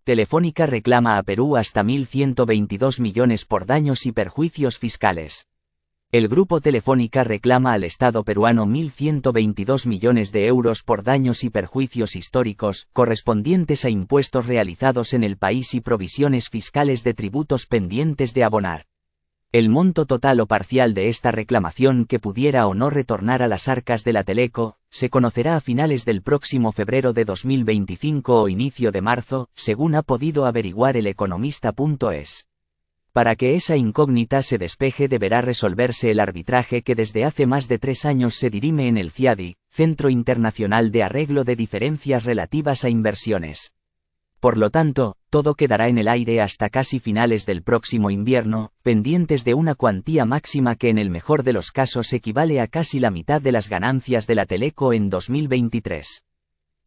Telefónica reclama a Perú hasta 1.122 millones por daños y perjuicios fiscales. El grupo Telefónica reclama al Estado peruano 1.122 millones de euros por daños y perjuicios históricos, correspondientes a impuestos realizados en el país y provisiones fiscales de tributos pendientes de abonar. El monto total o parcial de esta reclamación que pudiera o no retornar a las arcas de la Teleco, se conocerá a finales del próximo febrero de 2025 o inicio de marzo, según ha podido averiguar el economista.es. Para que esa incógnita se despeje deberá resolverse el arbitraje que desde hace más de 3 años se dirime en el CIADI, Centro Internacional de Arreglo de Diferencias Relativas a Inversiones. Por lo tanto, todo quedará en el aire hasta casi finales del próximo invierno, pendientes de una cuantía máxima que en el mejor de los casos equivale a casi la mitad de las ganancias de la Teleco en 2023.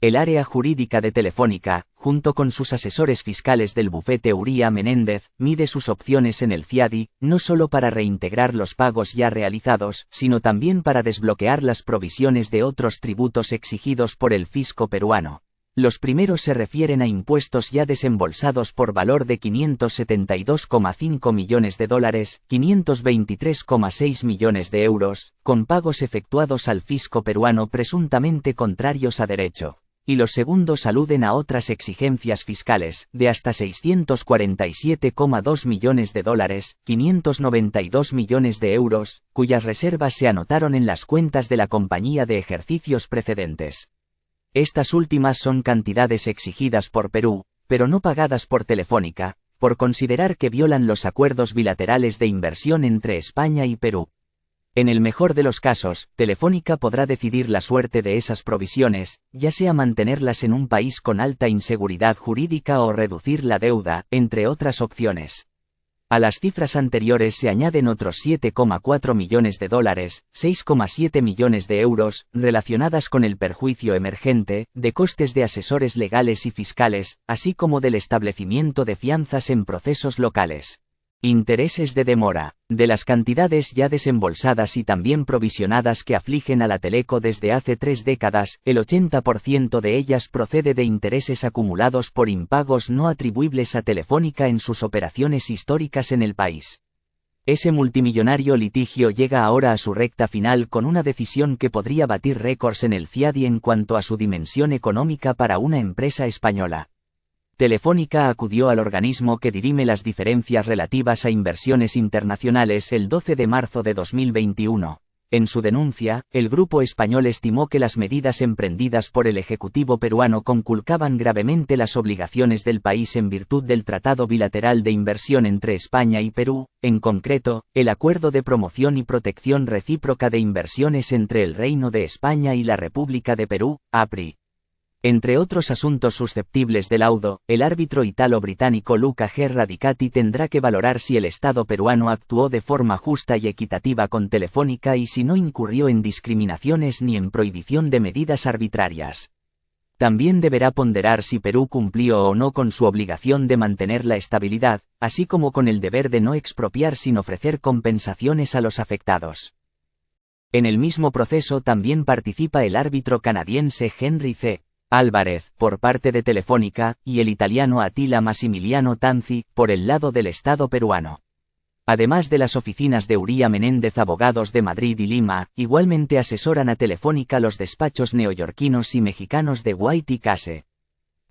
El área jurídica de Telefónica, junto con sus asesores fiscales del bufete Uría Menéndez, mide sus opciones en el CIADI, no solo para reintegrar los pagos ya realizados, sino también para desbloquear las provisiones de otros tributos exigidos por el fisco peruano. Los primeros se refieren a impuestos ya desembolsados por valor de $572,5 millones, 523,6 millones de euros, con pagos efectuados al fisco peruano presuntamente contrarios a derecho. Y los segundos aluden a otras exigencias fiscales, de hasta $647,2 millones, 592 millones de euros, cuyas reservas se anotaron en las cuentas de la compañía de ejercicios precedentes. Estas últimas son cantidades exigidas por Perú, pero no pagadas por Telefónica, por considerar que violan los acuerdos bilaterales de inversión entre España y Perú. En el mejor de los casos, Telefónica podrá decidir la suerte de esas provisiones, ya sea mantenerlas en un país con alta inseguridad jurídica o reducir la deuda, entre otras opciones. A las cifras anteriores se añaden otros $7,4 millones, 6,7 millones de euros, relacionadas con el perjuicio emergente, de costes de asesores legales y fiscales, así como del establecimiento de fianzas en procesos locales. Intereses de demora, de las cantidades ya desembolsadas y también provisionadas que afligen a la Teleco desde hace 3 décadas, el 80% de ellas procede de intereses acumulados por impagos no atribuibles a Telefónica en sus operaciones históricas en el país. Ese multimillonario litigio llega ahora a su recta final con una decisión que podría batir récords en el CIADI en cuanto a su dimensión económica para una empresa española. Telefónica acudió al organismo que dirime las diferencias relativas a inversiones internacionales el 12 de marzo de 2021. En su denuncia, el grupo español estimó que las medidas emprendidas por el Ejecutivo peruano conculcaban gravemente las obligaciones del país en virtud del Tratado Bilateral de Inversión entre España y Perú, en concreto, el Acuerdo de Promoción y Protección Recíproca de Inversiones entre el Reino de España y la República de Perú, APRI. Entre otros asuntos susceptibles de laudo, el árbitro ítalo-británico Luca G. Radicati tendrá que valorar si el Estado peruano actuó de forma justa y equitativa con Telefónica y si no incurrió en discriminaciones ni en prohibición de medidas arbitrarias. También deberá ponderar si Perú cumplió o no con su obligación de mantener la estabilidad, así como con el deber de no expropiar sin ofrecer compensaciones a los afectados. En el mismo proceso también participa el árbitro canadiense Henry C. Álvarez, por parte de Telefónica, y el italiano Attila Massimiliano Tanzi, por el lado del Estado peruano. Además de las oficinas de Uría Menéndez Abogados de Madrid y Lima, igualmente asesoran a Telefónica los despachos neoyorquinos y mexicanos de White y Case.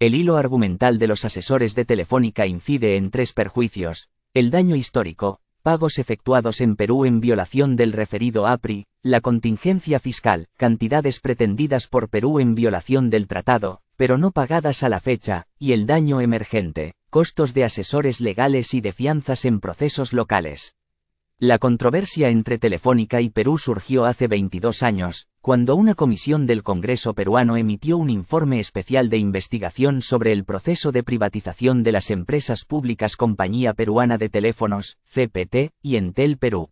El hilo argumental de los asesores de Telefónica incide en 3 perjuicios: el daño histórico, pagos efectuados en Perú en violación del referido APRI, la contingencia fiscal, cantidades pretendidas por Perú en violación del tratado, pero no pagadas a la fecha, y el daño emergente, costos de asesores legales y de fianzas en procesos locales. La controversia entre Telefónica y Perú surgió hace 22 años, cuando una comisión del Congreso peruano emitió un informe especial de investigación sobre el proceso de privatización de las empresas públicas Compañía Peruana de Teléfonos, CPT, y Entel Perú.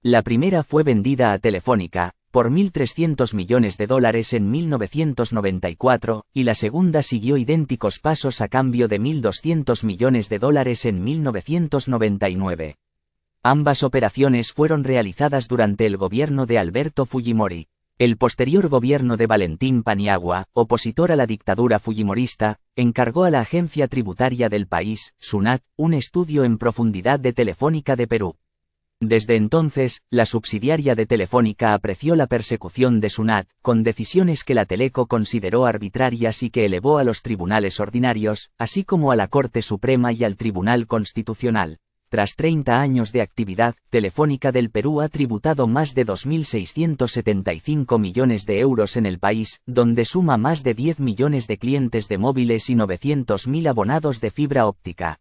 La primera fue vendida a Telefónica, por $1.300 millones en 1994, y la segunda siguió idénticos pasos a cambio de $1.200 millones en 1999. Ambas operaciones fueron realizadas durante el gobierno de Alberto Fujimori. El posterior gobierno de Valentín Paniagua, opositor a la dictadura fujimorista, encargó a la agencia tributaria del país, SUNAT, un estudio en profundidad de Telefónica de Perú. Desde entonces, la subsidiaria de Telefónica apreció la persecución de SUNAT, con decisiones que la Teleco consideró arbitrarias y que elevó a los tribunales ordinarios, así como a la Corte Suprema y al Tribunal Constitucional. Tras 30 años de actividad, Telefónica del Perú ha tributado más de 2.675 millones de euros en el país, donde suma más de 10 millones de clientes de móviles y 900.000 abonados de fibra óptica.